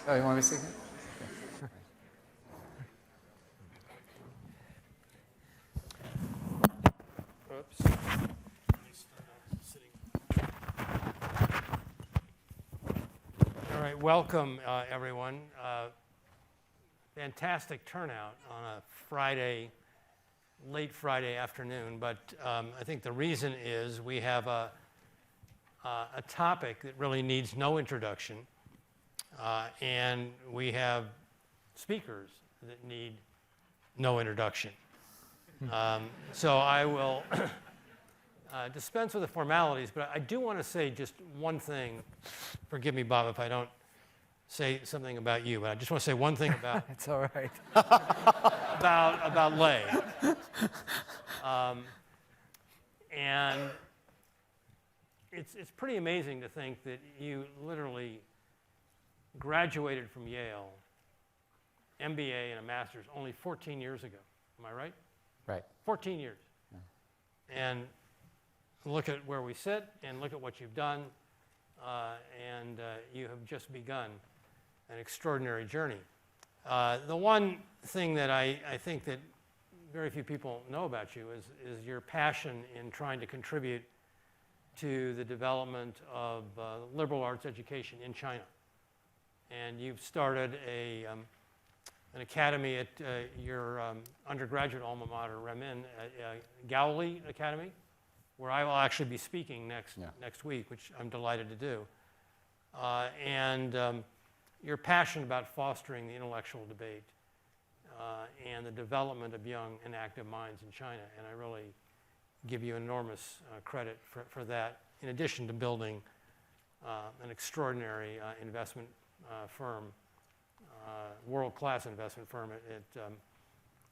Oh, you want me to sit here? Oops. All right, welcome everyone. Fantastic turnout on a Friday, late Friday afternoon, but I think the reason is we have a topic that really needs no introduction, and we have speakers that need no introduction. So I will dispense with the formalities, but I do want to say just one thing. Forgive me, Bob, if I don't say something about you, but I just want to say one thing about It's all right. about Lei. And it's pretty amazing to think that you literally graduated from Yale, MBA and a master's only 14 years ago. Am I right? Right. 14 years. Yeah. And look at where we sit and look at what you've done. And you have just begun an extraordinary journey. The one thing that I think that very few people know about you is your passion in trying to contribute to the development of liberal arts education in China. And you've started an academy at your undergraduate alma mater, Renmin, Gowley Academy, where I will actually be speaking next week, which I'm delighted to do. And you're passionate about fostering the intellectual debate and the development of young and active minds in China. And I really give you enormous credit for that, in addition to building an extraordinary investment firm, world-class investment firm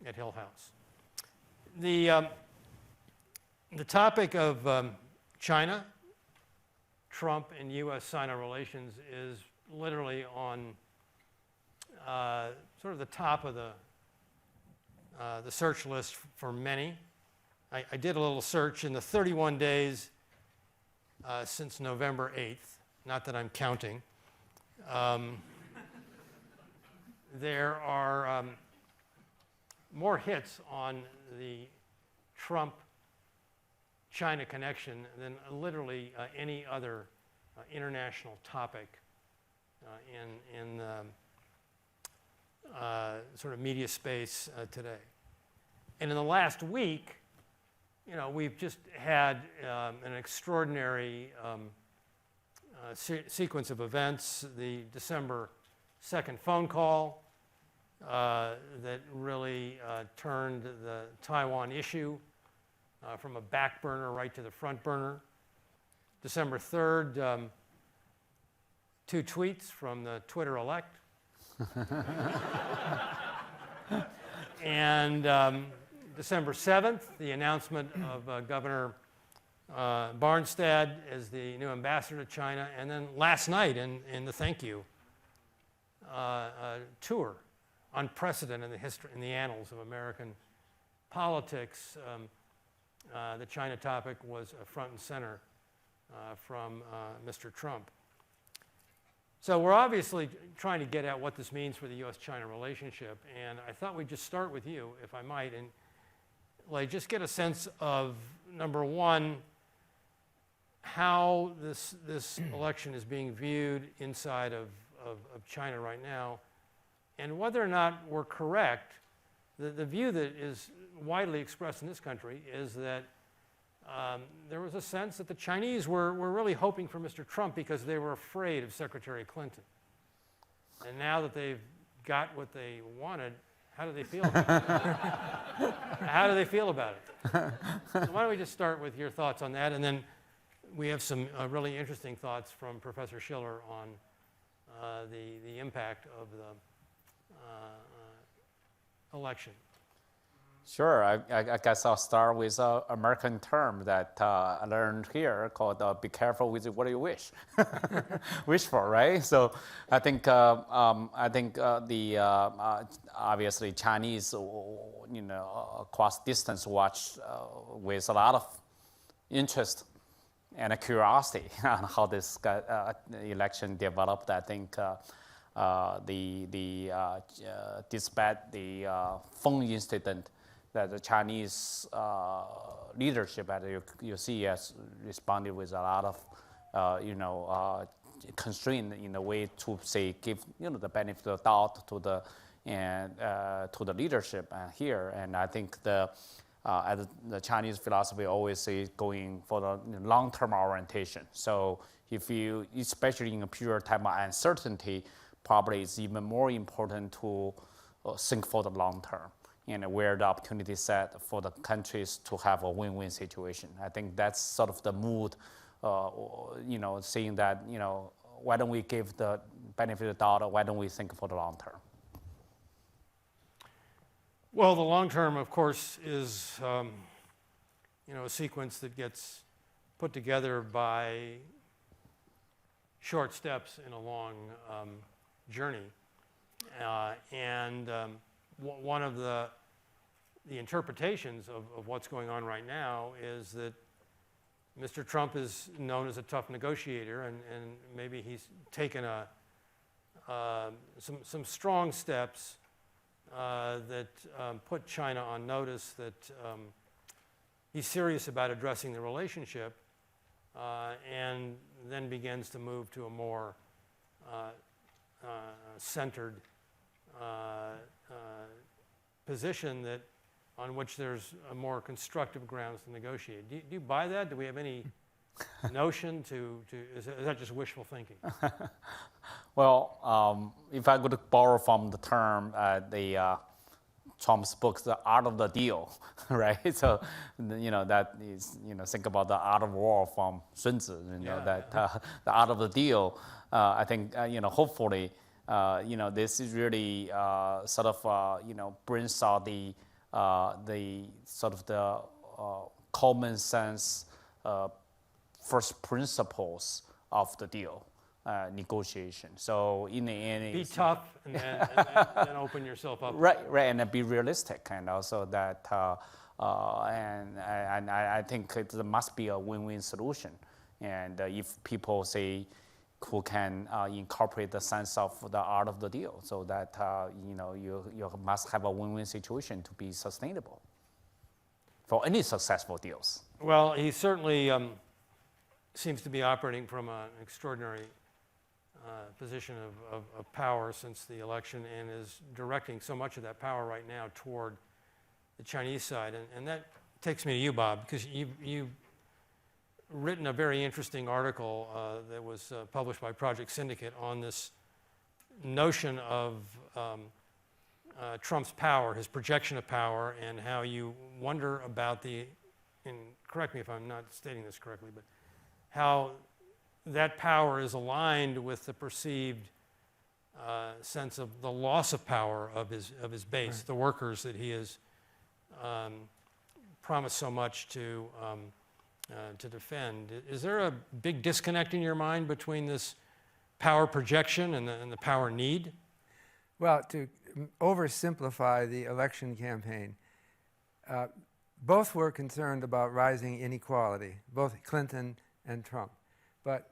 at Hill House. The topic of China, Trump, and US-Sino relations is literally on sort of the top of the search list for many. I did a little search in the 31 days since November 8th, not that I'm counting. There are more hits on the Trump-China connection than literally any other international topic in sort of media space today. And in the last week, you know, we've just had an extraordinary sequence of events. The December 2nd phone call that really turned the Taiwan issue from a back burner right to the front burner. December 3rd, 2 tweets from the Twitter elect. And December 7th, the announcement of Governor Barnstad as the new ambassador to China. And then last night in the thank you tour, unprecedented in the history, in the annals of American politics. The China topic was front and center from Mr. Trump. So we're obviously trying to get at what this means for the U.S.-China relationship, and I thought we'd just start with you, if I might, and like just get a sense of, number one, how this election is being viewed inside of China right now, and whether or not we're correct. The view that is widely expressed in this country is that there was a sense that the Chinese were really hoping for Mr. Trump because they were afraid of Secretary Clinton. And now that they've got what they wanted, how do they feel about it? How do they feel about it? So why don't we just start with your thoughts on that, and then we have some really interesting thoughts from Professor Shiller on the impact of the election. Sure. I guess I'll start with an American term that I learned here called "be careful with what you wish," wish for, right? So I think obviously Chinese, across distance watch with a lot of interest and a curiosity on how this election developed. I think despite the phone incident, that the Chinese leadership at you see has responded with a lot of constraint in a way to say give the benefit of the doubt to the leadership here. And I think as the Chinese philosophy always say, going for the long-term orientation. So if you, especially in a period of time of uncertainty, probably it's even more important to think for the long term and where the opportunity set for the countries to have a win-win situation. I think that's sort of the mood, saying that, why don't we give the benefit of the doubt, or why don't we think for the long term? Well, the long term, of course, is a sequence that gets put together by short steps in a long journey. One of the interpretations of what's going on right now is that Mr. Trump is known as a tough negotiator, and maybe he's taken some strong steps that put China on notice that he's serious about addressing the relationship, and then begins to move to a more centered position on which there's a more constructive grounds to negotiate. Do you buy that? Do we have any notion is that just wishful thinking? Well, if I could borrow from the term, Trump's book, The Art of the Deal, right? So, that is, think about the art of war from Sun Tzu, the art of the deal. I think, hopefully, this is really sort of, brings out the sort of the common sense first principles of the deal negotiation. So in the end, be tough and then open yourself up. Right, and be realistic, and also that, and I think there must be a win-win solution. And if people say, who can incorporate the sense of the art of the deal, so that you must have a win-win situation to be sustainable for any successful deals. Well, he certainly seems to be operating from an extraordinary position of power since the election, and is directing so much of that power right now toward the Chinese side. And that takes me to you, Bob, because you've written a very interesting article that was published by Project Syndicate on this notion of Trump's power, his projection of power, and how you wonder about and correct me if I'm not stating this correctly, but how that power is aligned with the perceived sense of the loss of power of his base, right, the workers that he has promised so much to defend. Is there a big disconnect in your mind between this power projection and the power need? Well, to oversimplify the election campaign, both were concerned about rising inequality, both Clinton and Trump. But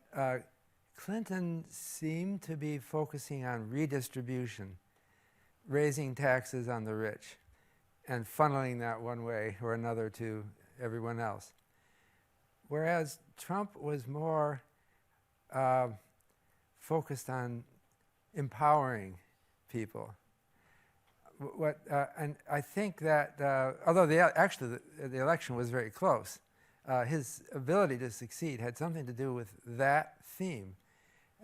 Clinton seemed to be focusing on redistribution, raising taxes on the rich, and funneling that one way or another to everyone else. Whereas Trump was more focused on empowering people. And I think that, although the election was very close, his ability to succeed had something to do with that theme.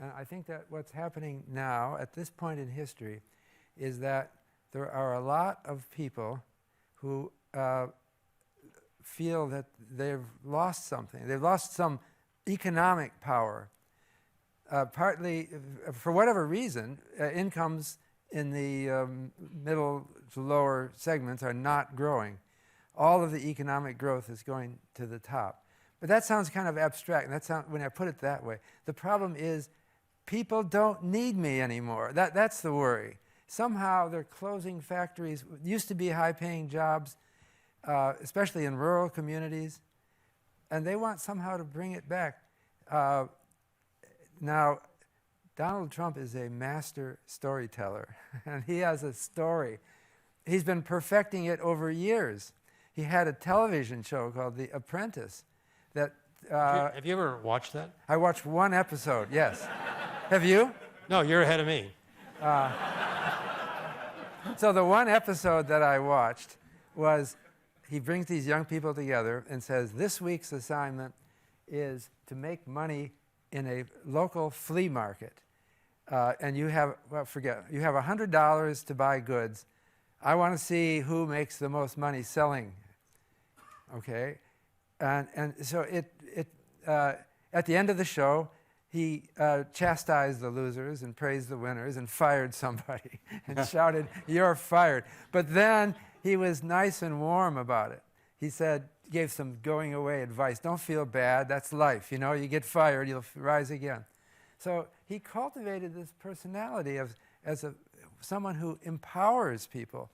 And I think that what's happening now, at this point in history, is that there are a lot of people who feel that they've lost something. They've lost some economic power. Partly, for whatever reason, incomes in the middle to lower segments are not growing. All of the economic growth is going to the top. But that sounds kind of abstract, and when I put it that way. The problem is people don't need me anymore. That's the worry. Somehow they're closing factories. Used to be high-paying jobs, especially in rural communities. and they want somehow to bring it back. Now, Donald Trump is a master storyteller, and he has a story. He's been perfecting it over years. He had a television show called The Apprentice that... have you ever watched that? I watched one episode, yes. Have you? No, you're ahead of me. So the one episode that I watched was he brings these young people together and says, this week's assignment is to make money in a local flea market. And you have, you have $100 to buy goods. I want to see who makes the most money selling. Okay? And so at the end of the show, he chastised the losers and praised the winners and fired somebody and shouted, "You're fired." But then he was nice and warm about it. He said, gave some going away advice. Don't feel bad. That's life. You know, you get fired, you'll rise again. So he cultivated this personality as someone who empowers people.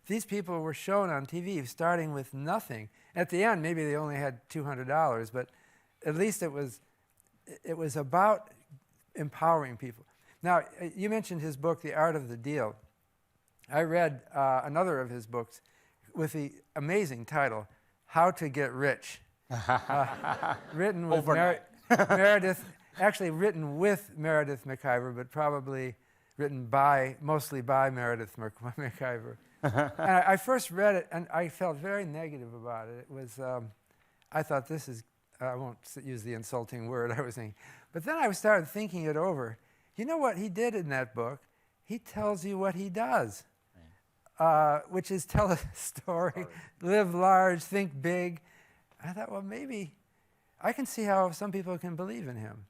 These people were shown on TV starting with nothing. At the end, maybe they only had $200, but at least it was about empowering people. Now, you mentioned his book, The Art of the Deal. I read another of his books with the amazing title, How to Get Rich, written with Meredith, actually written with Meredith McIver, but probably written mostly by Meredith McIver. And I first read it, and I felt very negative about it. It was, I thought, this is, I won't use the insulting word I was thinking. But then I started thinking it over. You know what he did in that book? He tells you what he does, which is tell a story, live large, think big. I thought, well, maybe I can see how some people can believe in him.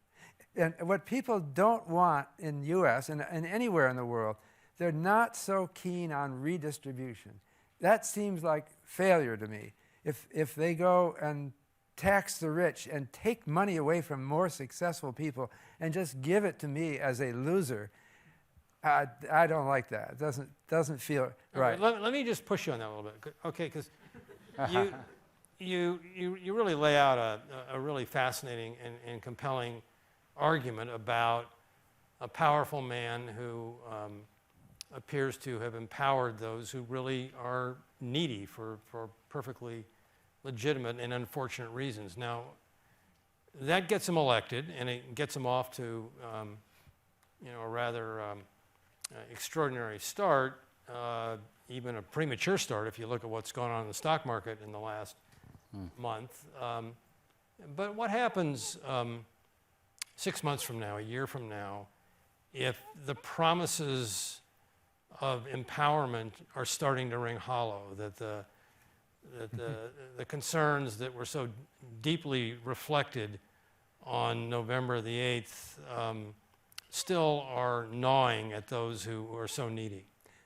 And what people don't want in the U.S. and anywhere in the world, they're not so keen on redistribution. That seems like failure to me. If they go and tax the rich and take money away from more successful people and just give it to me as a loser, I don't like that. It doesn't feel right. Let me just push you on that a little bit, okay? Because you really lay out a really fascinating and compelling argument about a powerful man who appears to have empowered those who really are needy for perfectly legitimate and unfortunate reasons. Now, that gets him elected, and it gets him off to a rather extraordinary start, even a premature start if you look at what's gone on in the stock market in the last month. But what happens 6 months from now, a year from now, if the promises of empowerment are starting to ring hollow, that the concerns that were so deeply reflected on November the 8th still are gnawing at those who are so needy?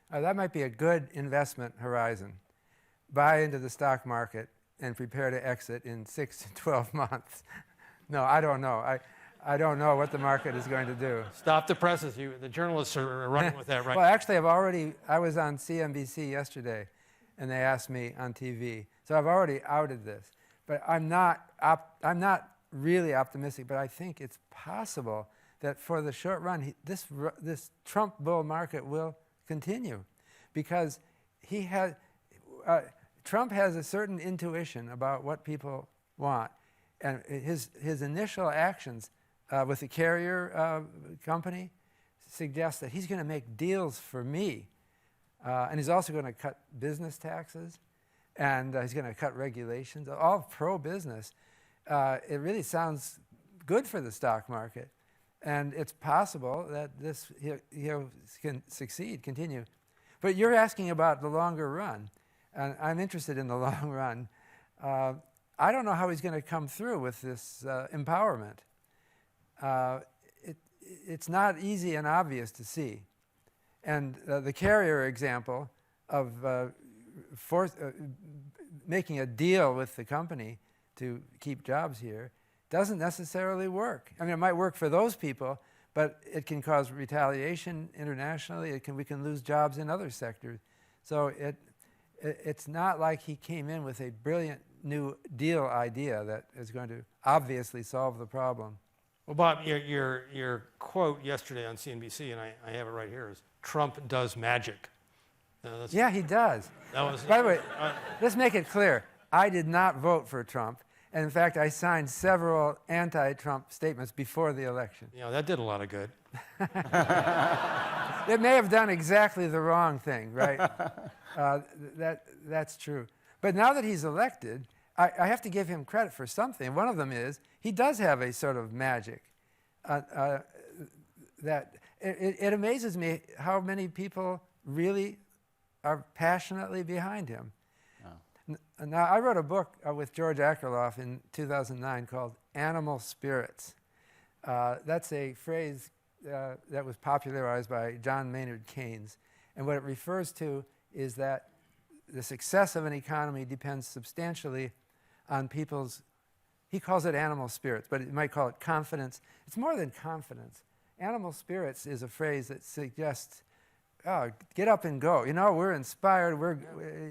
That might be a good investment horizon. Buy into the stock market and prepare to exit in 6 to 12 months. No, I don't know. I don't know what the market is going to do. Stop the presses. The journalists are running with that right Well, actually, I was on CNBC yesterday, and they asked me on TV. So I've already outed this. But I'm not really optimistic, but I think it's possible that for the short run, this Trump bull market will continue, because Trump has a certain intuition about what people want, and his initial actions with the carrier company suggest that he's going to make deals for me, and he's also going to cut business taxes, and he's going to cut regulations, all pro-business. It really sounds good for the stock market, and it's possible that this can succeed, continue. But you're asking about the longer run, and I'm interested in the long run. I don't know how he's going to come through with this empowerment. It's not easy and obvious to see. And the carrier example of making a deal with the company to keep jobs here doesn't necessarily work. I mean, it might work for those people, but it can cause retaliation internationally. We can lose jobs in other sectors. So it's not like he came in with a brilliant New Deal idea that is going to obviously solve the problem. Well, Bob, your quote yesterday on CNBC, and I have it right here, is Trump does magic. Yeah, he does. That was, By the way, let's make it clear. I did not vote for Trump. And in fact, I signed several anti-Trump statements before the election. you know, that did a lot of good. It may have done exactly the wrong thing, right? That's true. But now that he's elected, I have to give him credit for something. One of them is he does have a sort of magic. That it amazes me how many people really are passionately behind him. Now, I wrote a book with George Akerlof in 2009 called Animal Spirits. That's a phrase that was popularized by John Maynard Keynes. And what it refers to is that the success of an economy depends substantially on people's, he calls it animal spirits, but you might call it confidence. It's more than confidence. Animal spirits is a phrase that suggests, oh, get up and go. You know, we're inspired.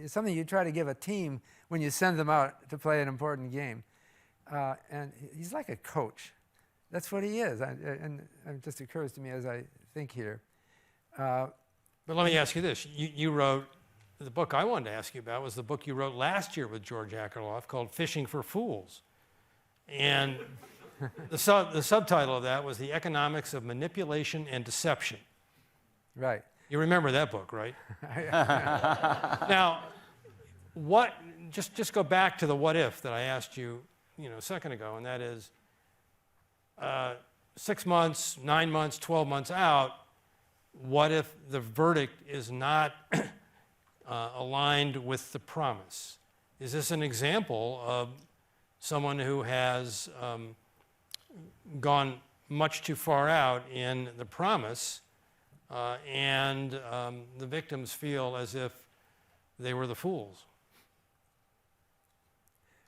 It's something you try to give a team when you send them out to play an important game. And he's like a coach. That's what he is. And it just occurs to me as I think here. But let me ask you this. You wrote, the book I wanted to ask you about was the book you wrote last year with George Akerlof called Fishing for Fools. And the subtitle of that was The Economics of Manipulation and Deception. Right. You remember that book, right? Now, just go back to the what if that I asked you, a second ago, and that is 6 months, 9 months, 12 months out, what if the verdict is not aligned with the promise? Is this an example of someone who has gone much too far out in the promise and the victims feel as if they were the fools?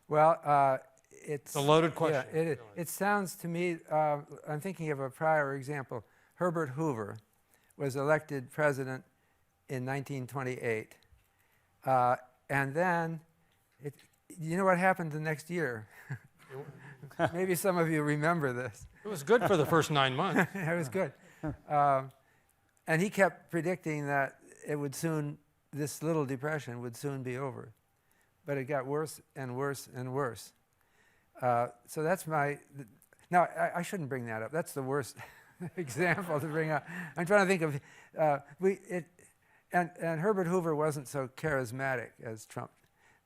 Well, it's a loaded question. Yeah, it sounds to me, I'm thinking of a prior example. Herbert Hoover was elected president in 1928. And then, you know what happened the next year? Maybe some of you remember this. It was good for the first 9 months. It was good. And he kept predicting that this little depression would soon be over. But it got worse and worse and worse. So that's now I shouldn't bring that up. That's the worst example to bring up. I'm trying to think of, and Herbert Hoover wasn't so charismatic as Trump.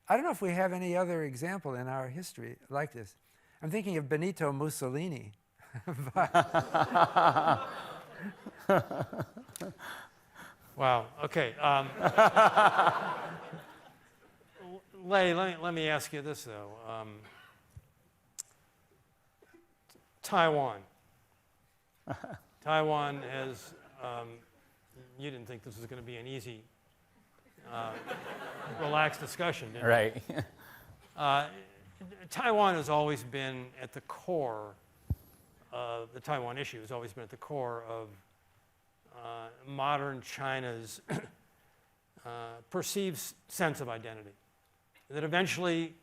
I don't know if we have any other example in our history like this. I'm thinking of Benito Mussolini. Wow, okay. Lei, let me ask you this, though. Taiwan. Taiwan has, you didn't think this was going to be an easy, relaxed discussion, did you? Right. Taiwan has always been at the core of, the Taiwan issue has always been at the core of modern China's perceived sense of identity. That eventually,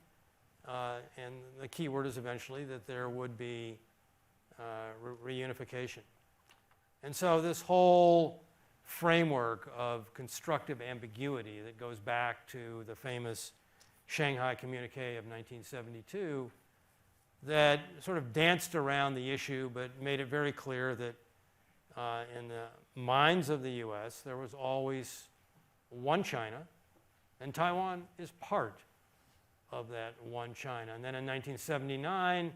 and the key word is eventually, that there would be reunification. And so this whole framework of constructive ambiguity that goes back to the famous Shanghai Communique of 1972 that sort of danced around the issue but made it very clear that in the minds of the US there was always one China, and Taiwan is part of that one China. And then in 1979,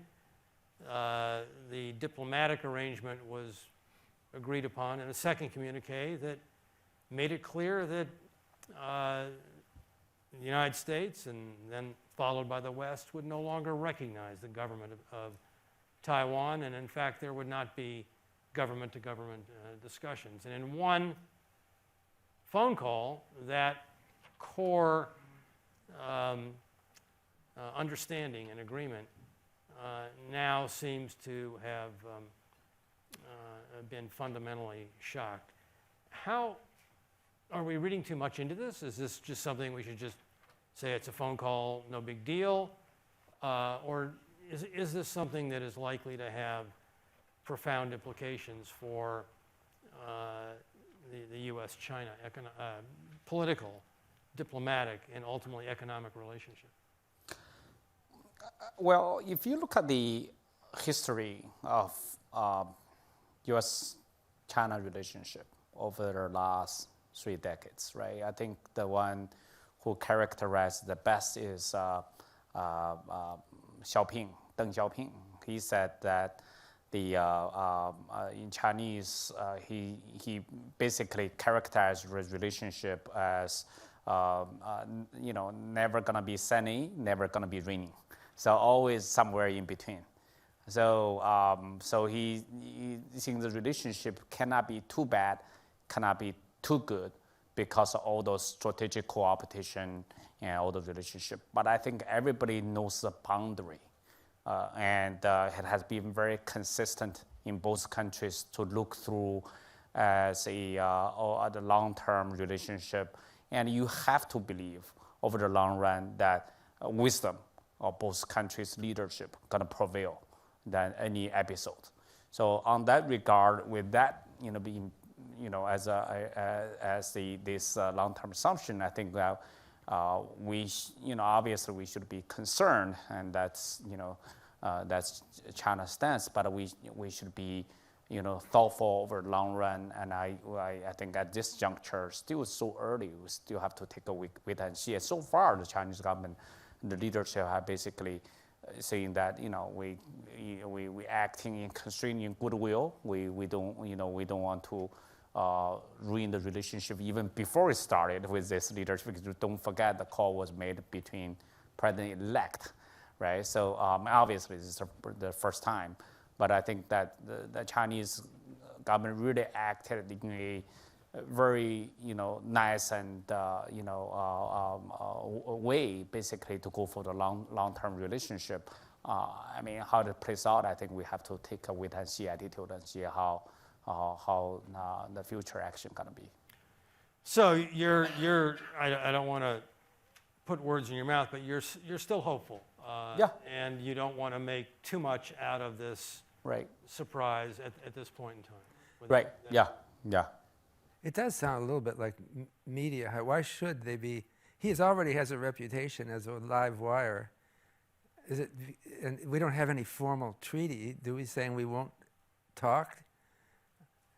the diplomatic arrangement was agreed upon in a second communique that made it clear that the United States, and then followed by the West, would no longer recognize the government of Taiwan, and in fact there would not be government-to-government discussions. And in one phone call, that core understanding and agreement now seems to have been fundamentally shocked. How are we reading too much into this? Is this just something we should just say it's a phone call, no big deal? or is this something that is likely to have profound implications for the U.S.-China political, diplomatic, and ultimately economic relationship? Well, if you look at the history of U.S.-China relationship over the last 3 decades, right? I think the one who characterized the best is Deng Xiaoping. He said that in Chinese, he basically characterized his relationship as never gonna be sunny, never gonna be rainy, so always somewhere in between. So he thinks the relationship cannot be too bad, cannot be too good, because of all those strategic cooperation and all the relationship. But I think everybody knows the boundary. And it has been very consistent in both countries to look through as the long-term relationship. And you have to believe over the long run that wisdom of both countries' leadership gonna prevail than any episode. So on that regard, with that being as this long-term assumption, I think that obviously we should be concerned, and that's China's stance. But we should be thoughtful over the long run. And I think at this juncture, still so early, we still have to take a wait and see. And so far, the Chinese government, the leadership have basically saying that we acting in constraining goodwill. We don't want to ruin the relationship even before it started with this leadership, because don't forget the call was made between president-elect, right? So obviously this is the first time, but I think that the Chinese government really acted in a very nice and way basically to go for the long-term relationship. I mean, how it plays out, I think we have to take a wait and see attitude and see how the future action gonna be. So I don't want to put words in your mouth, but you're still hopeful. Yeah. And you don't want to make too much out of this surprise at this point in time. Right. Yeah. It does sound a little bit like media. Why should they be? He already has a reputation as a live wire. And we don't have any formal treaty. Do we saying we won't talk?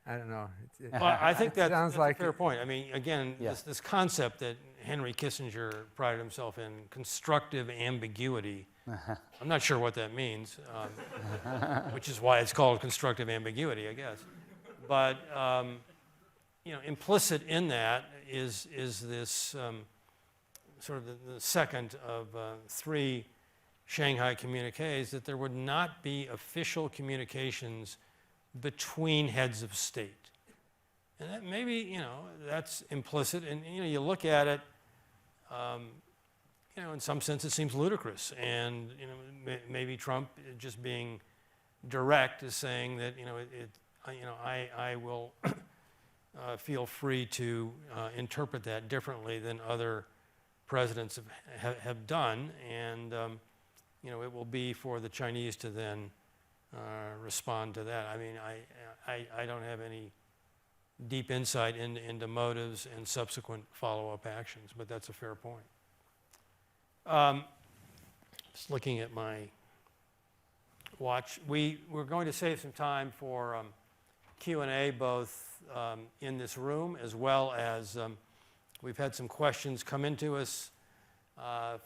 I don't know. Well, I think that's sounds like a fair point. I mean, again, this concept that Henry Kissinger prided himself in, constructive ambiguity. I'm not sure what that means, which is why it's called constructive ambiguity, I guess. But implicit in that is this sort of the second of 3 Shanghai communiques, that there would not be official communications between heads of state. And that maybe, that's implicit. And, you look at it, in some sense it seems ludicrous. And, maybe Trump just being direct is saying that, I will feel free to interpret that differently than other presidents have done. And, it will be for the Chinese to then respond to that. I mean, I don't have any deep insight into motives and subsequent follow-up actions, but that's a fair point. Just looking at my watch, we're going to save some time for Q&A, both in this room as well as we've had some questions come into us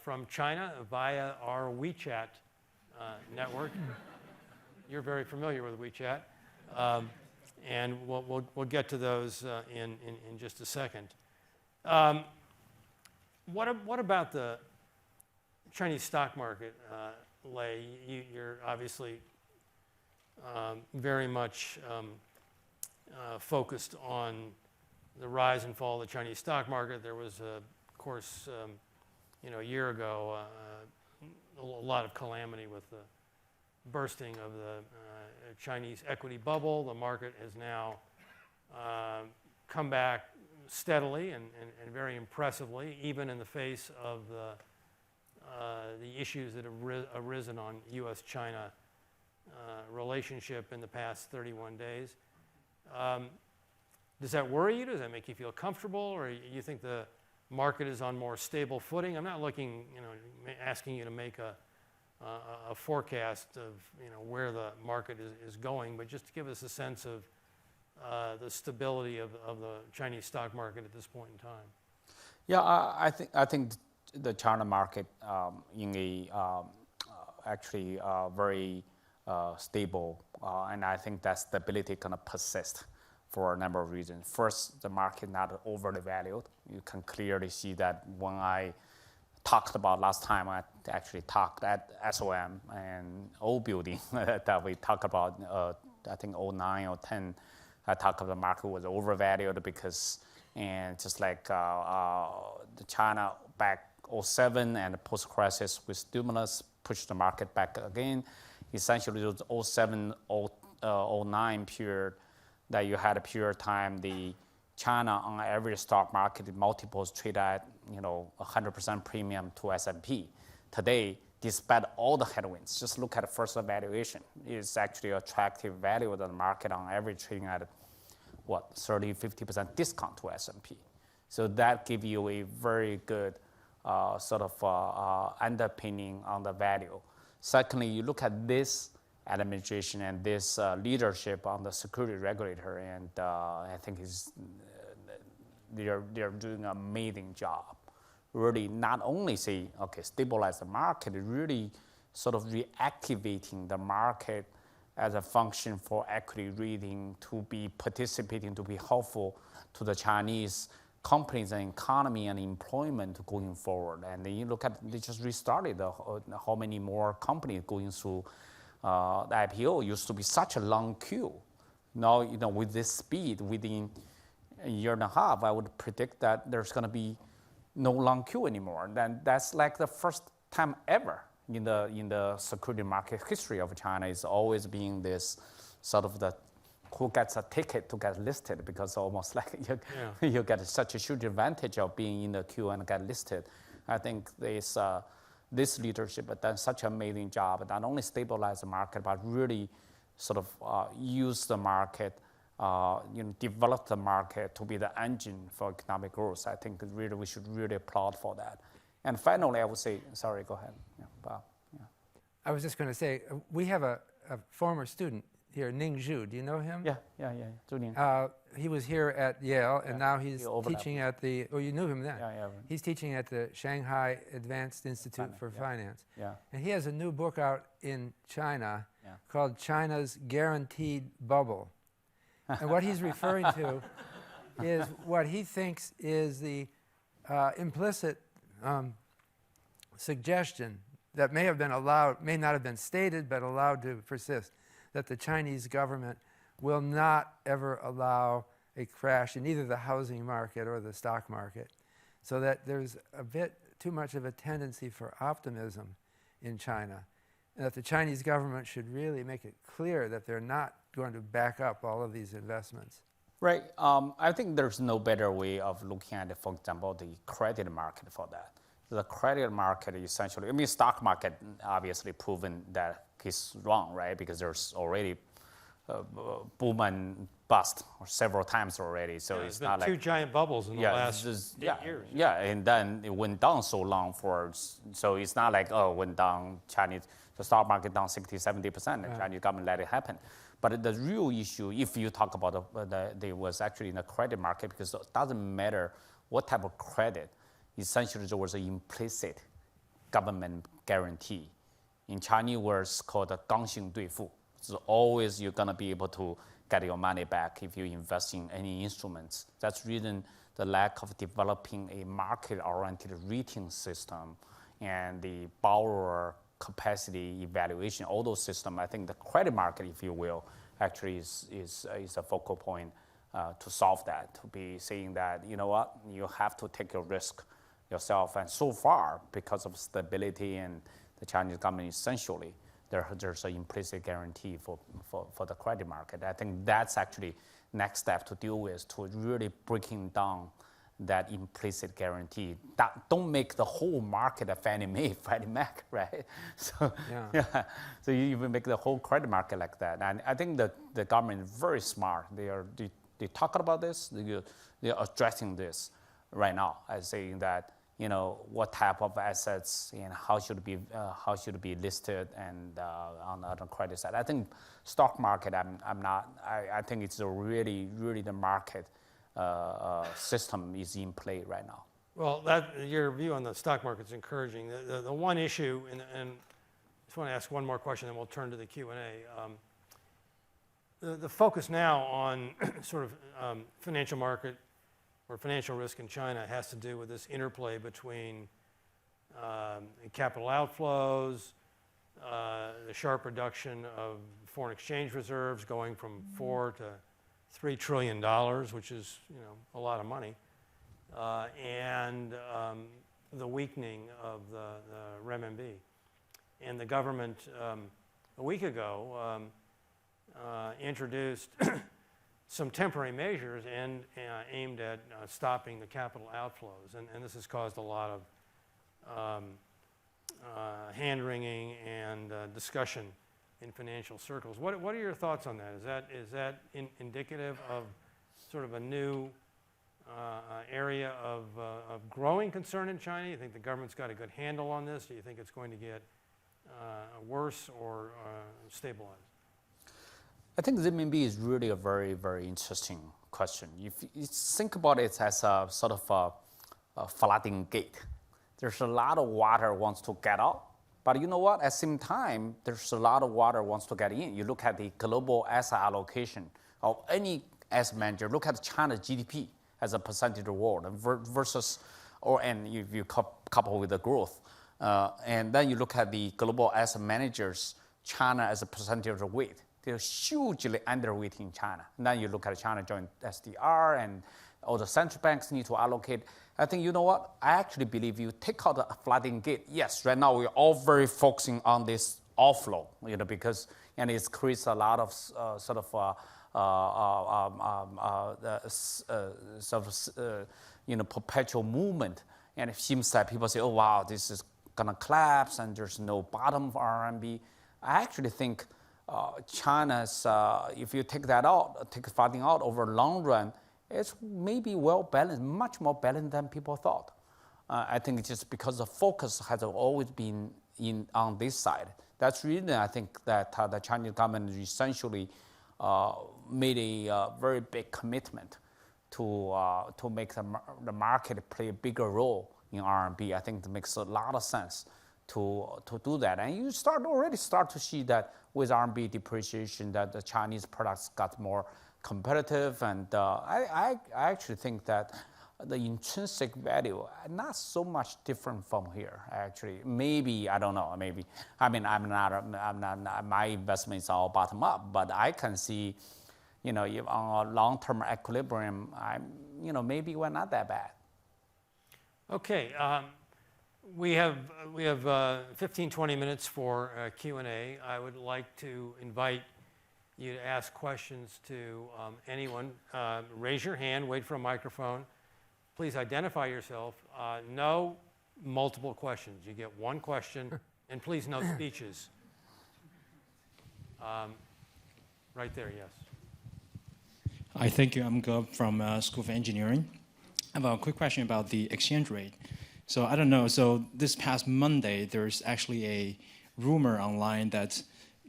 from China via our WeChat network. You're very familiar with WeChat, and we'll get to those in just a second. What about the Chinese stock market, Lei? You're obviously very much focused on the rise and fall of the Chinese stock market. There was, of course, a year ago, a lot of calamity with the bursting of the Chinese equity bubble. The market has now come back steadily and very impressively, even in the face of the the issues that have arisen on U.S.-China relationship in the past 31 days. Does that worry you? Does that make you feel comfortable, or you think the market is on more stable footing? I'm not looking, asking you to make a forecast of, where the market is going, but just to give us a sense of the stability of the Chinese stock market at this point in time. Yeah, I think the China market in a actually very stable, and I think that stability gonna persist for a number of reasons. First, the market not overly valued. You can clearly see that when I talked about last time, I actually talked at SOM and old building that we talked about, I think 09 or 10, I talked about the market was overvalued because, and just like the China back 07 and post-crisis with stimulus pushed the market back again. Essentially, those 07, 09 period that you had a period of time, the China on average stock market multiples trade at 100% premium to S&P. Today, despite all the headwinds, just look at first valuation. It's actually attractive value of the market on average trading at 30, 50% discount to S&P. So that gives you a very good sort of underpinning on the value. Secondly, you look at this administration and this leadership on the security regulator, and I think they're doing an amazing job. Really not only stabilize the market, really sort of reactivating the market as a function for equity rating to be participating, to be helpful to the Chinese companies and economy and employment going forward. And then you look at, they just restarted how many more companies going through the IPO. Used to be such a long queue. Now, with this speed, within a year and a half, I would predict that there's going to be no long queue anymore. Then that's like the first time ever in the security market history of China. Is always being this sort of the who gets a ticket to get listed, because almost like you get such a huge advantage of being in the queue and get listed. I think this leadership has done such an amazing job, not only stabilize the market, but really sort of use the market, develop the market to be the engine for economic growth. I think really we should really applaud for that. And finally, I would say, sorry, go ahead, Bob. Yeah. I was just going to say, we have a former student here, Ning Zhu. Do you know him? Yeah. Zhu Ning. He was here at Yale, and now he's teaching at the, you knew him then. Yeah. He's teaching at the Shanghai Advanced Institute for Finance. Yeah. And he has a new book out in China called China's Guaranteed Bubble. And what he's referring to is what he thinks is the implicit suggestion that may not have been stated, but allowed to persist, that the Chinese government will not ever allow a crash in either the housing market or the stock market. So that there's a bit too much of a tendency for optimism in China, and that the Chinese government should really make it clear that they're not going to back up all of these investments. Right. I think there's no better way of looking at, for example, the credit market for that. The credit market essentially, stock market obviously proven that is wrong, right? Because there's already boom and bust several times already. So it's not like two giant bubbles in the last 8 years. Yeah, and then it went down so long so it's not like, went down, the stock market down 60, 70%, and Chinese government let it happen. But the real issue, if you talk about there was actually in the credit market, because it doesn't matter what type of credit, essentially there was an implicit government guarantee. In Chinese words called 刚性兑付. So always you're gonna be able to get your money back if you invest in any instruments. That's the reason the lack of developing a market-oriented rating system and the borrower capacity evaluation, all those systems. I think the credit market, if you will, actually is a focal point to solve that, to be saying that, you know what, you have to take your risk yourself. And so far, because of stability and the Chinese government, essentially, there's an implicit guarantee for the credit market. I think that's actually next step to deal with, to really breaking down that implicit guarantee. Don't make the whole market a Fannie Mae, Freddie Mac, right? So Yeah. So you even make the whole credit market like that. And I think that the government is very smart. They talk about this. They're addressing this right now as saying that what type of assets and how should it be listed and on the credit side. I think stock market. I'm not. I think it's really the market. System is in play right now. Well, your view on the stock market is encouraging. The one issue, and I just want to ask one more question, and we'll turn to the Q&A. The focus now on sort of financial market or financial risk in China has to do with this interplay between capital outflows, the sharp reduction of foreign exchange reserves going from $4 to $3 trillion, which is a lot of money, and the weakening of the renminbi. And the government a week ago introduced some temporary measures aimed at stopping the capital outflows, and this has caused a lot of hand-wringing and discussion in financial circles. What are your thoughts on that? Is that indicative of sort of a new area of growing concern in China? Do you think the government's got a good handle on this? Do you think it's going to get worse or stabilized? I think the renminbi is really a very, very interesting question. If you think about it as a sort of a flooding gate, there's a lot of water wants to get out. But you know what? At the same time, there's a lot of water wants to get in. You look at the global asset allocation of any asset manager. Look at China's GDP as a percentage of the world versus, and if you couple with the growth, and then you look at the global asset managers, China as a percentage of the weight. They're hugely underweight in China. And then you look at China joint SDR and all the central banks need to allocate. I think, you know what? I actually believe you take out the flooding gate. Yes, right now we're all very focusing on this outflow, because it creates a lot of perpetual movement. And it seems that people say, oh, wow, this is going to collapse and there's no bottom for RMB. I actually think China's, if you take that out, take flooding out over the long run, it's maybe well balanced, much more balanced than people thought. I think it's just because the focus has always been on this side. That's the reason I think that the Chinese government essentially made a very big commitment to make the market play a bigger role in RMB. I think it makes a lot of sense to do that. And you already start to see that with RMB depreciation, that the Chinese products got more competitive, and I actually think that the intrinsic value not so much different from here. Actually, maybe I don't know. Maybe I'm not. My investments are all bottom up, but I can see, if on a long-term equilibrium, maybe we're not that bad. Okay, we have 15-20 minutes for Q&A. I would like to invite you to ask questions to anyone. Raise your hand, wait for a microphone. Please identify yourself. No multiple questions. You get one question, and please no speeches. Right there, yes. Hi, thank you. I'm Gov from School of Engineering. I have a quick question about the exchange rate. So I don't know, so this past Monday, there's actually a rumor online that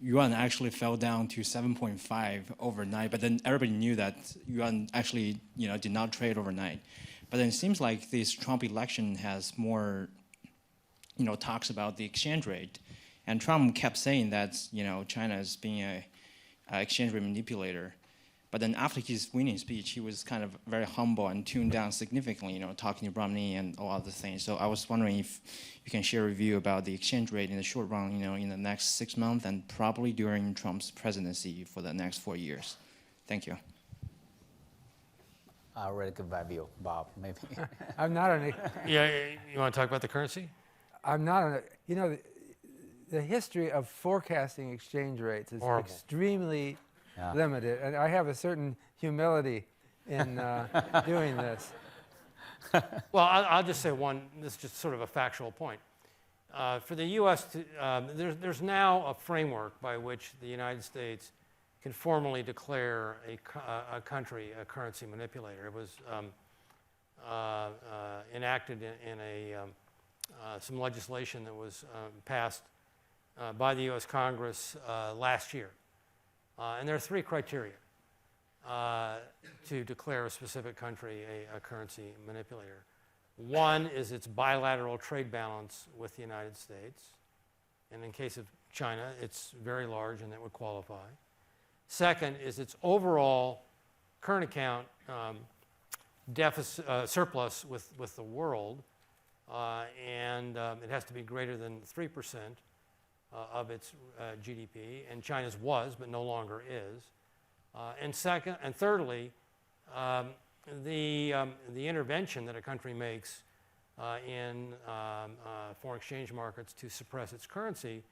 yuan actually fell down to 7.5 overnight, but then everybody knew that yuan actually, did not trade overnight. But then it seems like this Trump election has more, talks about the exchange rate. And Trump kept saying that, China is being a exchange rate manipulator. But then after his winning speech, he was kind of very humble and tuned down significantly, talking to Romney and all other things. So I was wondering if you can share a view about the exchange rate in the short run, in the next 6 months and probably during Trump's presidency for the next 4 years. Thank you. I already give my view, Bob, maybe. I'm not on Yeah, you want to talk about the currency? I'm not on the history of forecasting exchange rates is Horrible. extremely limited, and I have a certain humility in doing this. Well, I'll just say one. This is just sort of a factual point. For the U.S., there's now a framework by which the United States can formally declare a country a currency manipulator. It was enacted in some legislation that was passed by the U.S. Congress last year. And there are 3 criteria to declare a specific country a currency manipulator. One is its bilateral trade balance with the United States. And in case of China, it's very large and that would qualify. Second is its overall current account deficit, surplus with the world. And it has to be greater than 3% of its GDP. And China's was, but no longer is. And thirdly, the intervention that a country makes in foreign exchange markets to suppress its currency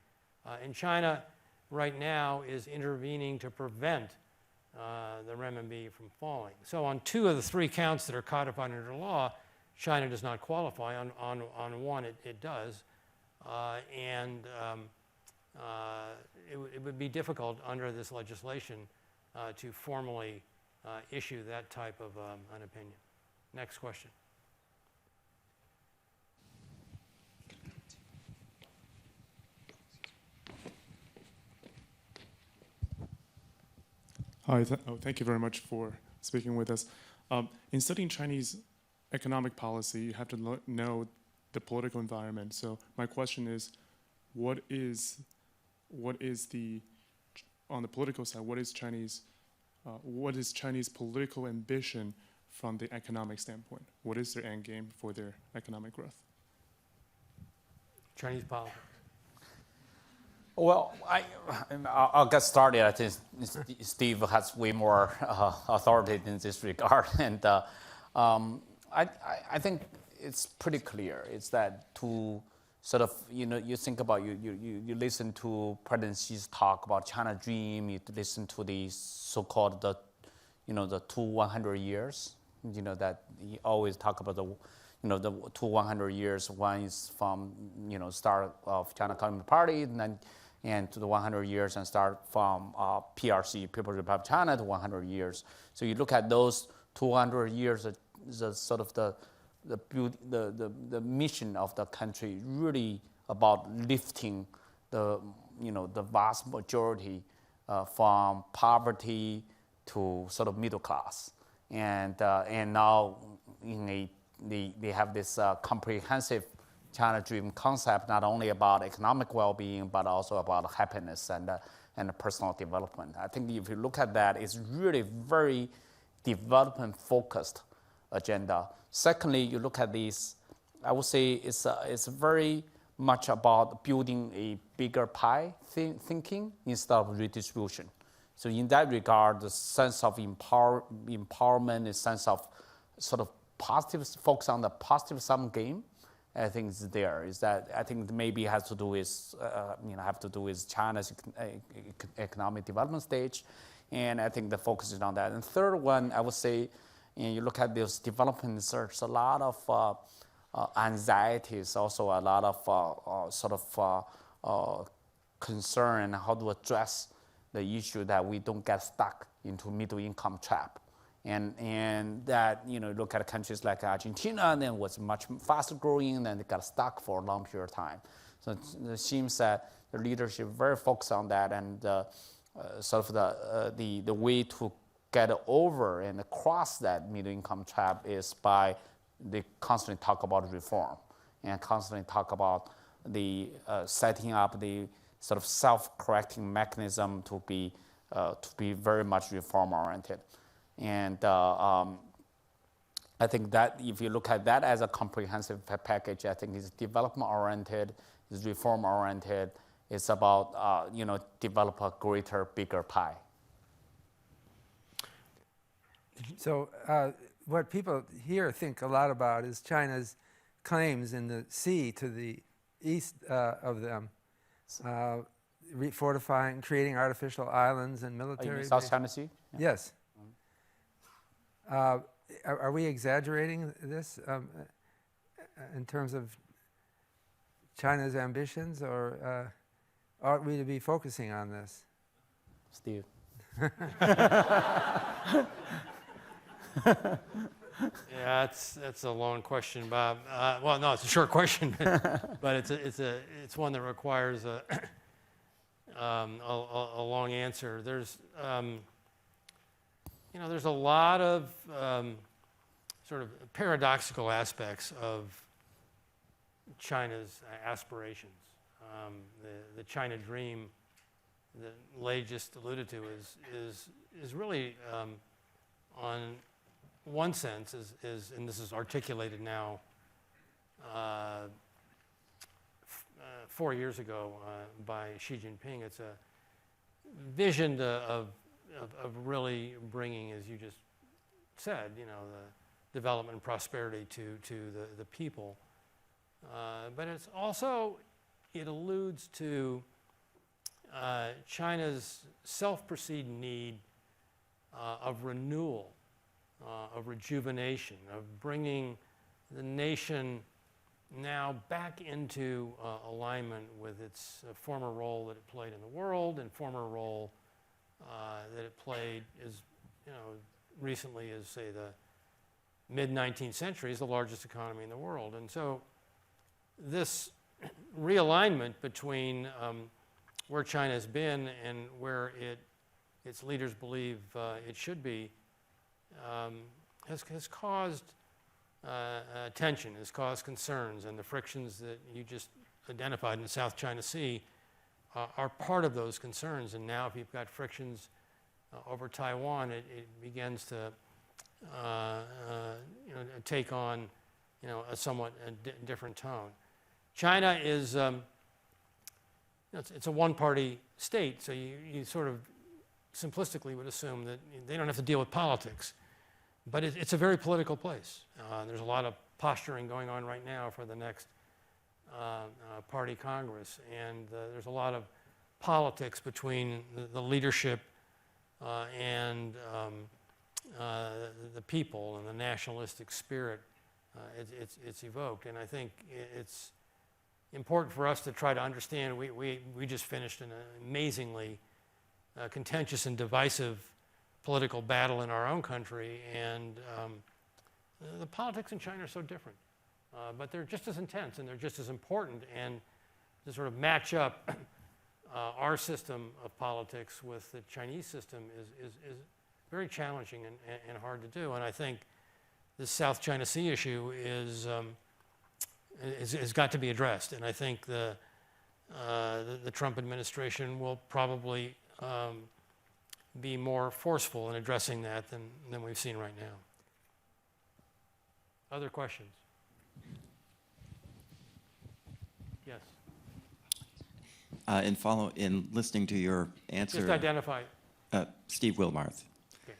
in China right now is intervening to prevent the renminbi from falling. So on 2 of the 3 counts that are codified under law, China does not qualify. On one, it does. And it would be difficult under this legislation to formally issue that type of an opinion. Next question. Hi, thank you very much for speaking with us. In studying Chinese economic policy, you have to know the political environment. So my question is, what is the, on the political side, what is Chinese political ambition from the economic standpoint? What is their end game for their economic growth? Chinese politics. Well, I'll get started. I think Steve has way more authority in this regard. And I think it's pretty clear. It's that to sort of, you think about, you listen to President Xi's talk about China Dream, you listen to the so-called, the 100 years, that he always talk about the 100 years. One is from, start of China Communist Party, and to the 100 years and start from PRC, People's Republic of China, to 100 years. So you look at those 200 years, the sort of the mission of the country really about lifting the vast majority from poverty to sort of middle class, and now they have this comprehensive China Dream concept, not only about economic well-being, but also about happiness and personal development. I think if you look at that, it's really very development-focused agenda. Secondly, you look at this, I would say it's very much about building a bigger pie thinking instead of redistribution. So in that regard, the sense of empowerment, the sense of sort of positive, focus on the positive sum game, I think is there. Is that I think maybe has to do with China's economic development stage, and I think the focus is on that. And third one, I would say, you look at this development, there's a lot of anxieties, also a lot of concern how to address the issue that we don't get stuck into middle income trap. And that, look at countries like Argentina, and then was much faster growing, and then they got stuck for a long period of time. So it seems that the leadership very focused on that, and sort of the way to get over and cross that middle income trap is by they constantly talk about reform and constantly talk about the setting up the sort of self-correcting mechanism to be very much reform oriented. And I think that if you look at that as a comprehensive package, I think it's development-oriented, it's reform-oriented, it's about, develop a greater, bigger pie. So what people here think a lot about is China's claims in the sea to the east of them, fortifying, creating artificial islands and military bases. South China Sea? Yeah. Yes. are we exaggerating this in terms of China's ambitions, or ought we to be focusing on this? Steve. Yeah, that's a long question, Bob. Well, no, it's a short question, but it's one that requires a long answer. There's there's a lot of sort of paradoxical aspects of China's aspirations. The China dream that Lei just alluded to is really on one sense is and this is articulated now 4 years ago by Xi Jinping. It's a vision of really bringing, as you just said, the development and prosperity to the people. But it's also, it alludes to China's self-perceived need of renewal, of rejuvenation, of bringing the nation now back into alignment with its former role that it played in the world and former role that it played as, recently as, say, the mid-19th century as the largest economy in the world. And so this realignment between where China has been and where its leaders believe it should be has caused tension, has caused concerns, and the frictions that you just identified in the South China Sea are part of those concerns. And now if you've got frictions over Taiwan, it begins to take on a somewhat different tone. China is it's a one-party state, so you sort of simplistically would assume that they don't have to deal with politics. But it's a very political place. There's a lot of posturing going on right now for the next party Congress, and there's a lot of politics between the leadership and the people and the nationalistic spirit it's evoked. And I think it's important for us to try to understand. We just finished an amazingly contentious and divisive political battle in our own country, and the politics in China are so different. But they're just as intense and they're just as important, and to sort of match up our system of politics with the Chinese system is very challenging and hard to do. And I think this South China Sea issue has got to be addressed. And I think the Trump administration will probably be more forceful in addressing that than we've seen right now. Other questions? Yes. In listening to your answer, Just identify. Steve Wilmarth. Okay.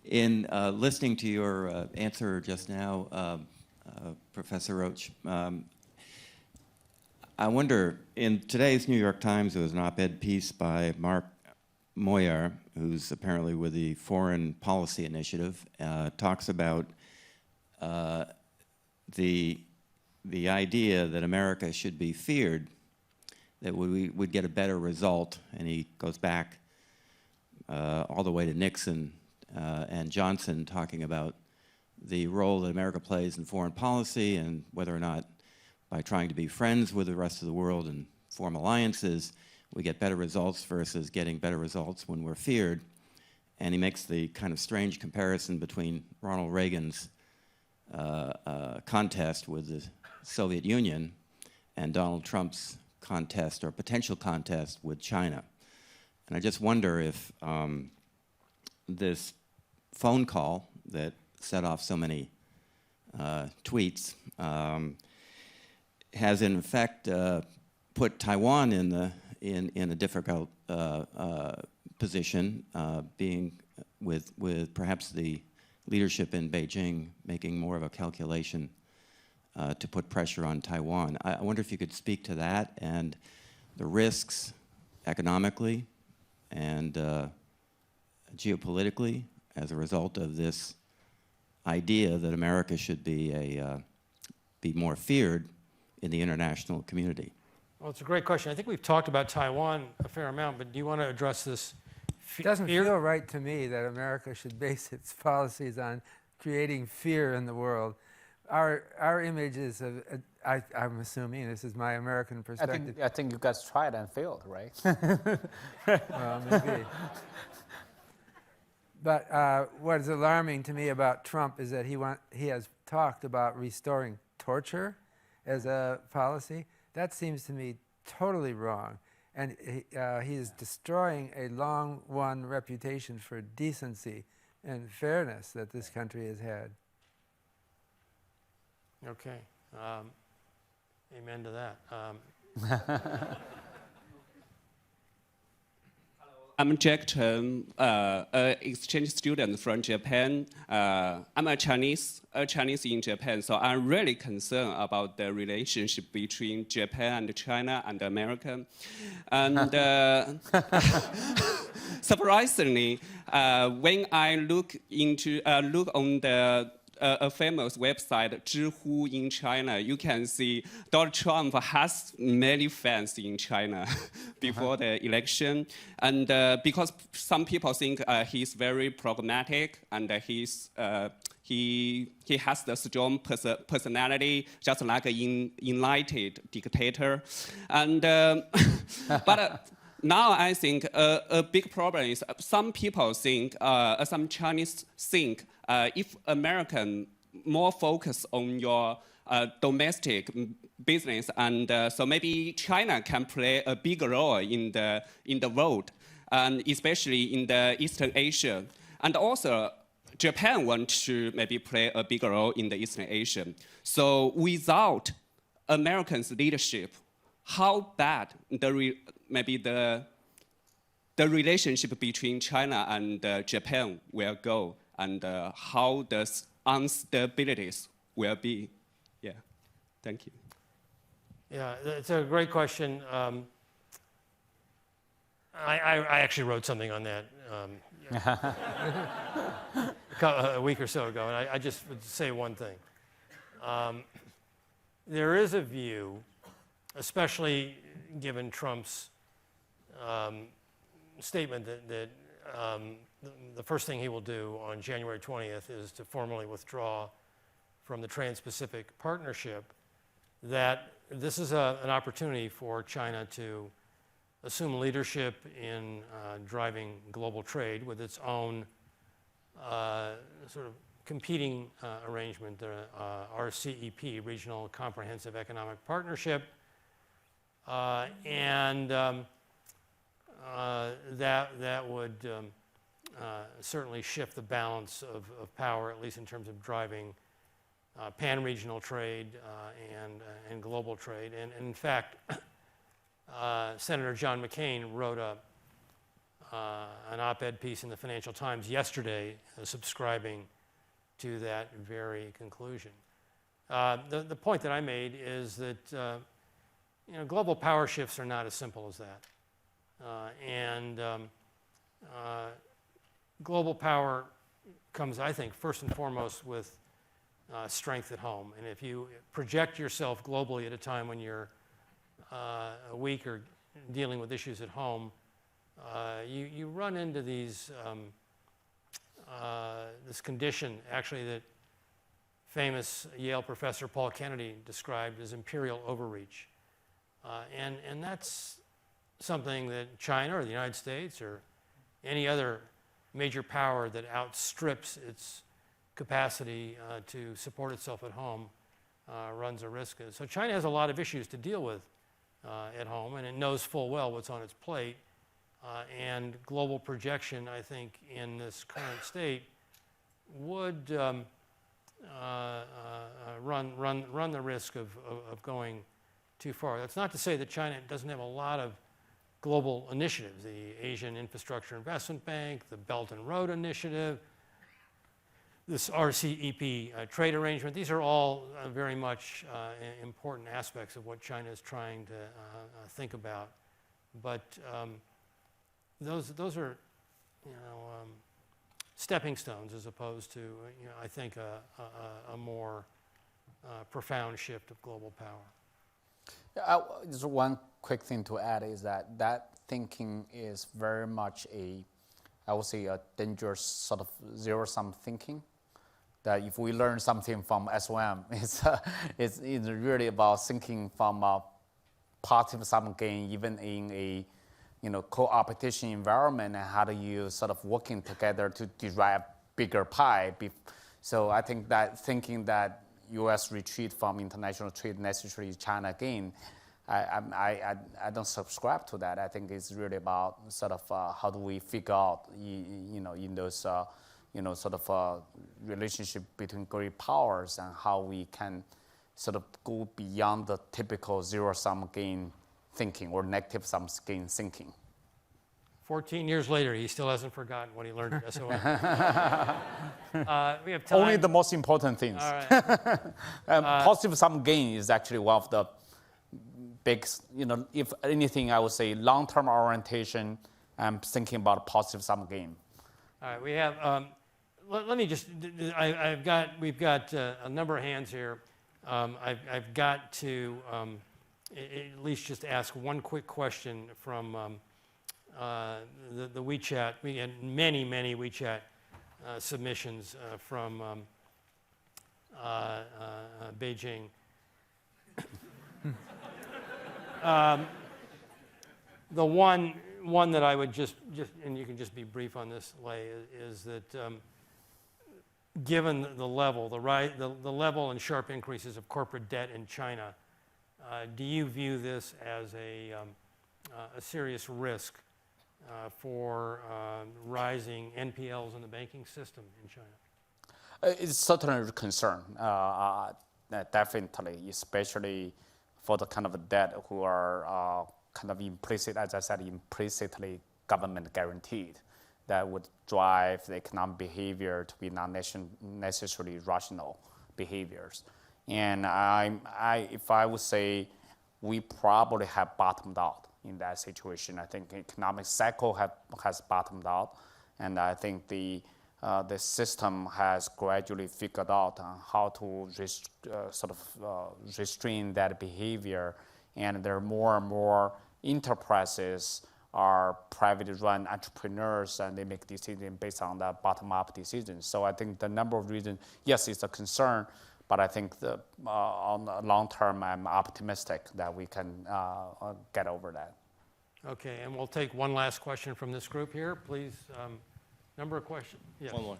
In listening to your answer just now, Professor Roach, I wonder, in today's New York Times, there was an op-ed piece by Mark Moyer, who's apparently with the Foreign Policy Initiative, talks about the idea that America should be feared, that we would get a better result, and he goes back all the way to Nixon and Johnson, talking about the role that America plays in foreign policy and whether or not by trying to be friends with the rest of the world and form alliances, we get better results versus getting better results when we're feared. And he makes the kind of strange comparison between Ronald Reagan's contest with the Soviet Union and Donald Trump's contest or potential contest with China. And I just wonder if this phone call that set off so many tweets has in effect put Taiwan in a difficult position, being with perhaps the leadership in Beijing making more of a calculation to put pressure on Taiwan. I wonder if you could speak to that and the risks economically and geopolitically as a result of this idea that America should be more feared in the international community? Well, it's a great question. I think we've talked about Taiwan a fair amount, but do you want to address this It doesn't fear? feel right to me that America should base its policies on creating fear in the world. Our image is, I'm assuming, this is my American perspective. I think you guys tried and failed, right? Well, maybe. But what is alarming to me about Trump is that he has talked about restoring torture as a policy. That seems to me totally wrong. And he is destroying a long-won reputation for decency and fairness that this country has had. Okay. Amen to that. I'm Jack Chen, an exchange student from Japan. I'm a Chinese in Japan, so I'm really concerned about the relationship between Japan and China and America. And surprisingly, when I look on the a famous website, Zhihu in China, you can see Donald Trump has many fans in China before the election. And because some people think he's very pragmatic and he has the strong personality, just like an enlightened dictator. And but now I think a big problem is some people think, some Chinese think, if American more focus on your domestic business, and so maybe China can play a big role in the world, and especially in the Eastern Asia, and also Japan wants to maybe play a bigger role in the Eastern Asia. So without Americans' leadership, how bad maybe the relationship between China and Japan will go, and how the instabilities will be. Yeah, thank you. Yeah, it's a great question. I actually wrote something on that a week or so ago, and I just would say one thing. There is a view, especially given Trump's statement that the first thing he will do on January 20th is to formally withdraw from the Trans-Pacific Partnership, that this is an opportunity for China to assume leadership in driving global trade with its own sort of competing arrangement, the RCEP, Regional Comprehensive Economic Partnership, and that would certainly shift the balance of power, at least in terms of driving pan-regional trade and global trade. And in fact, Senator John McCain wrote an op-ed piece in the Financial Times yesterday subscribing to that very conclusion. The point that I made is that global power shifts are not as simple as that. Global power comes, I think, first and foremost with strength at home. And if you project yourself globally at a time when you're weak or dealing with issues at home, you run into these this condition, actually, that famous Yale professor Paul Kennedy described as Imperial Overreach. And that's something that China or the United States or any other major power that outstrips its capacity to support itself at home runs a risk. So China has a lot of issues to deal with at home, and it knows full well what's on its plate. And global projection, I think, in this current state would run the risk of going too far. That's not to say that China doesn't have a lot of global initiatives, the Asian Infrastructure Investment Bank, the Belt and Road Initiative, this RCEP trade arrangement. These are all very much important aspects of what China is trying to think about. But those are, stepping stones as opposed to, I think, a more profound shift of global power. Just one quick thing to add is that thinking is very much I would say, a dangerous sort of zero-sum thinking. That if we learn something from SOM, it's really about thinking from a positive sum gain, even in a co-opetition environment, and how do you sort of working together to derive bigger pie. So I think that thinking that U.S. retreat from international trade necessarily China gain, I don't subscribe to that. I think it's really about sort of how do we figure out in those sort of relationship between great powers, and how we can sort of go beyond the typical zero-sum gain thinking or negative sum gain thinking. 14 years later, he still hasn't forgotten what he learned at SOM. We have time. Only the most important things. All right. Positive sum gain is actually one of the big, if anything, I would say long-term orientation. I'm thinking about positive sum gain. All right, we have. Let me just. We've got a number of hands here. I've got to at least just ask one quick question from the WeChat. We had many WeChat submissions from Beijing. The one that I would just, and you can just be brief on this, Lei, is that given the level, the level and sharp increases of corporate debt in China, do you view this as a serious risk for rising NPLs in the banking system in China? It's certainly a concern, definitely, especially for the kind of debt who are kind of implicit, as I said, implicitly government guaranteed, that would drive the economic behavior to be not necessarily rational behaviors. And if I would say, we probably have bottomed out in that situation. I think the economic cycle has bottomed out, and I think the system has gradually figured out how to restrain that behavior, and there are more and more enterprises are privately run entrepreneurs, and they make decisions based on the bottom-up decisions. So I think the number of reasons, yes, it's a concern, but I think on the long term, I'm optimistic that we can get over that. Okay, and we'll take one last question from this group here, please. Number of questions. Yes. One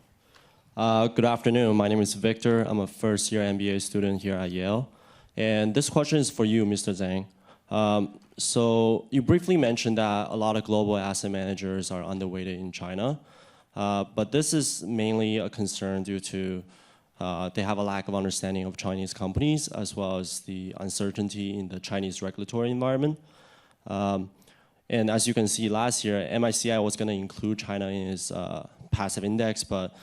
more. Good afternoon. My name is Victor. I'm a first-year MBA student here at Yale. And this question is for you, Mr. Zhang. So you briefly mentioned that a lot of global asset managers are underweighted in China. But this is mainly a concern due to they have a lack of understanding of Chinese companies, as well as the uncertainty in the Chinese regulatory environment. And as you can see, last year, MSCI was going to include China in its passive index, but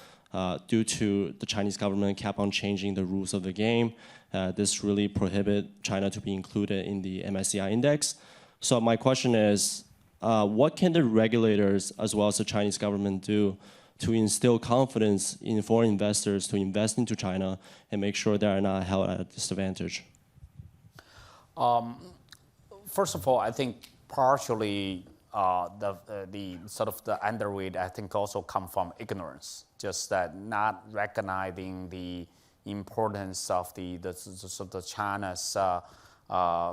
due to the Chinese government kept on changing the rules of the game, this really prohibited China to be included in the MSCI index. So my question is, what can the regulators, as well as the Chinese government, do to instill confidence in foreign investors to invest into China and make sure they are not held at a disadvantage? First of all, I think partially the sort of the underweight, I think, also come from ignorance, just that not recognizing the importance of the China's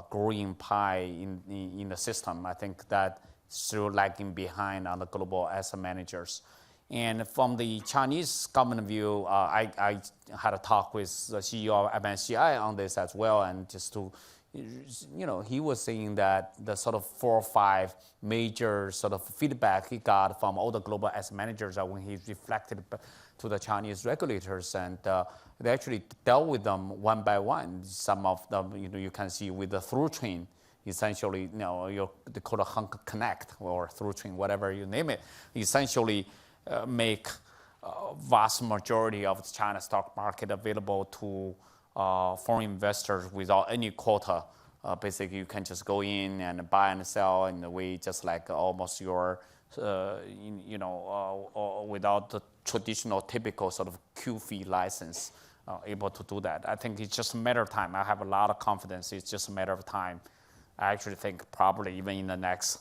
growing pie in the system. I think that still lagging behind on the global asset managers. And from the Chinese government view, I had a talk with the CEO of MSCI on this as well, and just to, he was saying that the sort of 4 or 5 major sort of feedback he got from all the global asset managers when he reflected to the Chinese regulators, and they actually dealt with them one by one. Some of them, you can see with the through train, essentially, they call it Hunk Connect or through train, whatever you name it, essentially make vast majority of the China stock market available to foreign investors without any quota. Basically, you can just go in and buy and sell in a way just like almost your without the traditional, typical sort of Q-fee license, able to do that. I think it's just a matter of time. I have a lot of confidence. It's just a matter of time. I actually think probably even in the next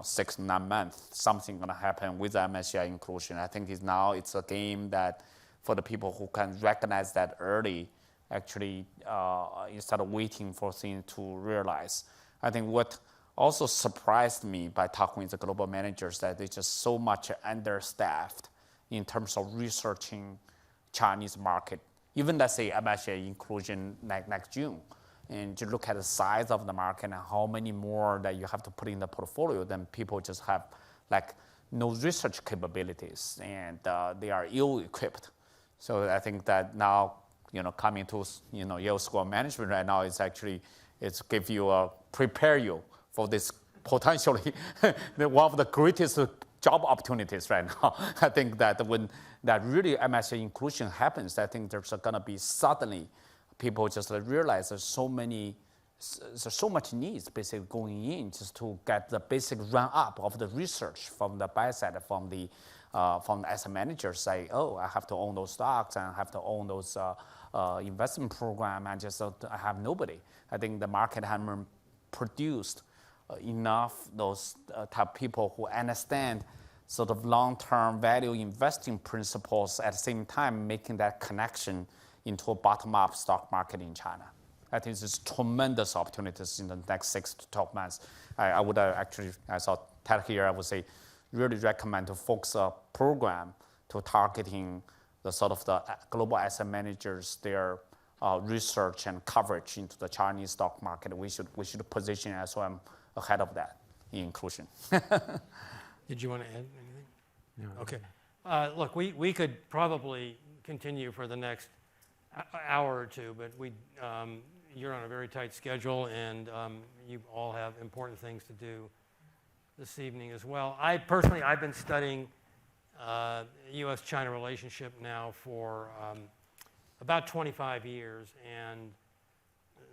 6 to 9 months, something going to happen with MSCI inclusion. I think it's a game that for the people who can recognize that early, actually, instead of waiting for things to realize. I think what also surprised me by talking with the global managers that they're just so much understaffed in terms of researching Chinese market. Even let's say MSCI inclusion next June, and you look at the size of the market and how many more that you have to put in the portfolio, then people just have like no research capabilities, and they are ill-equipped. So I think that now, coming to Yale School of Management right now is actually prepare you for this potentially one of the greatest job opportunities right now. I think that when that really MSCI inclusion happens, I think there's going to be suddenly people just realize there's so much needs basically going in just to get the basic run up of the research from the buy side, from the asset managers say, oh, I have to own those stocks and I have to own those investment program, and just I have nobody. I think the market hasn't produced enough those type of people who understand sort of long-term value investing principles at the same time making that connection into a bottom-up stock market in China. I think there's tremendous opportunities in the next 6 to 12 months. I would actually, as I tell here, I would say really recommend to focus a program to targeting the sort of the global asset managers, their research and coverage into the Chinese stock market. We should position as well ahead of that in inclusion. Did you want to add anything? No. Okay. Look, we could probably continue for the next hour or two, but you're on a very tight schedule, and you all have important things to do this evening as well. I've been studying U.S.-China relationship now for about 25 years, and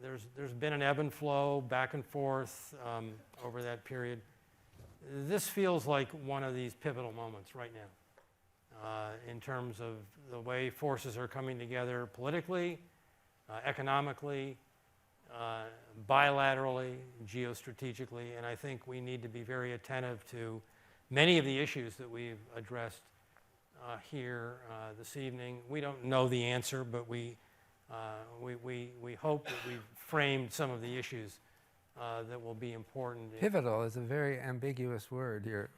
there's been an ebb and flow back and forth over that period. This feels like one of these pivotal moments right now in terms of the way forces are coming together politically, economically, bilaterally, geostrategically, and I think we need to be very attentive to many of the issues that we've addressed here this evening. We don't know the answer, but we hope that we've framed some of the issues that will be important. Pivotal is a very ambiguous word here.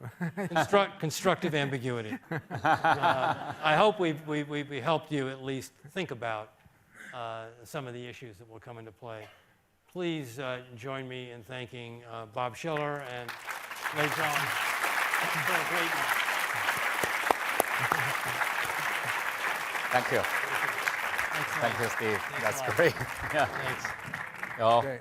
Constructive ambiguity. I hope we helped you at least think about some of the issues that will come into play. Please join me in thanking Bob Shiller and Lei Zhang for a great night. Thank you. Thank you, Steve. Thanks That's great. Yeah. Thanks. Oh. Great.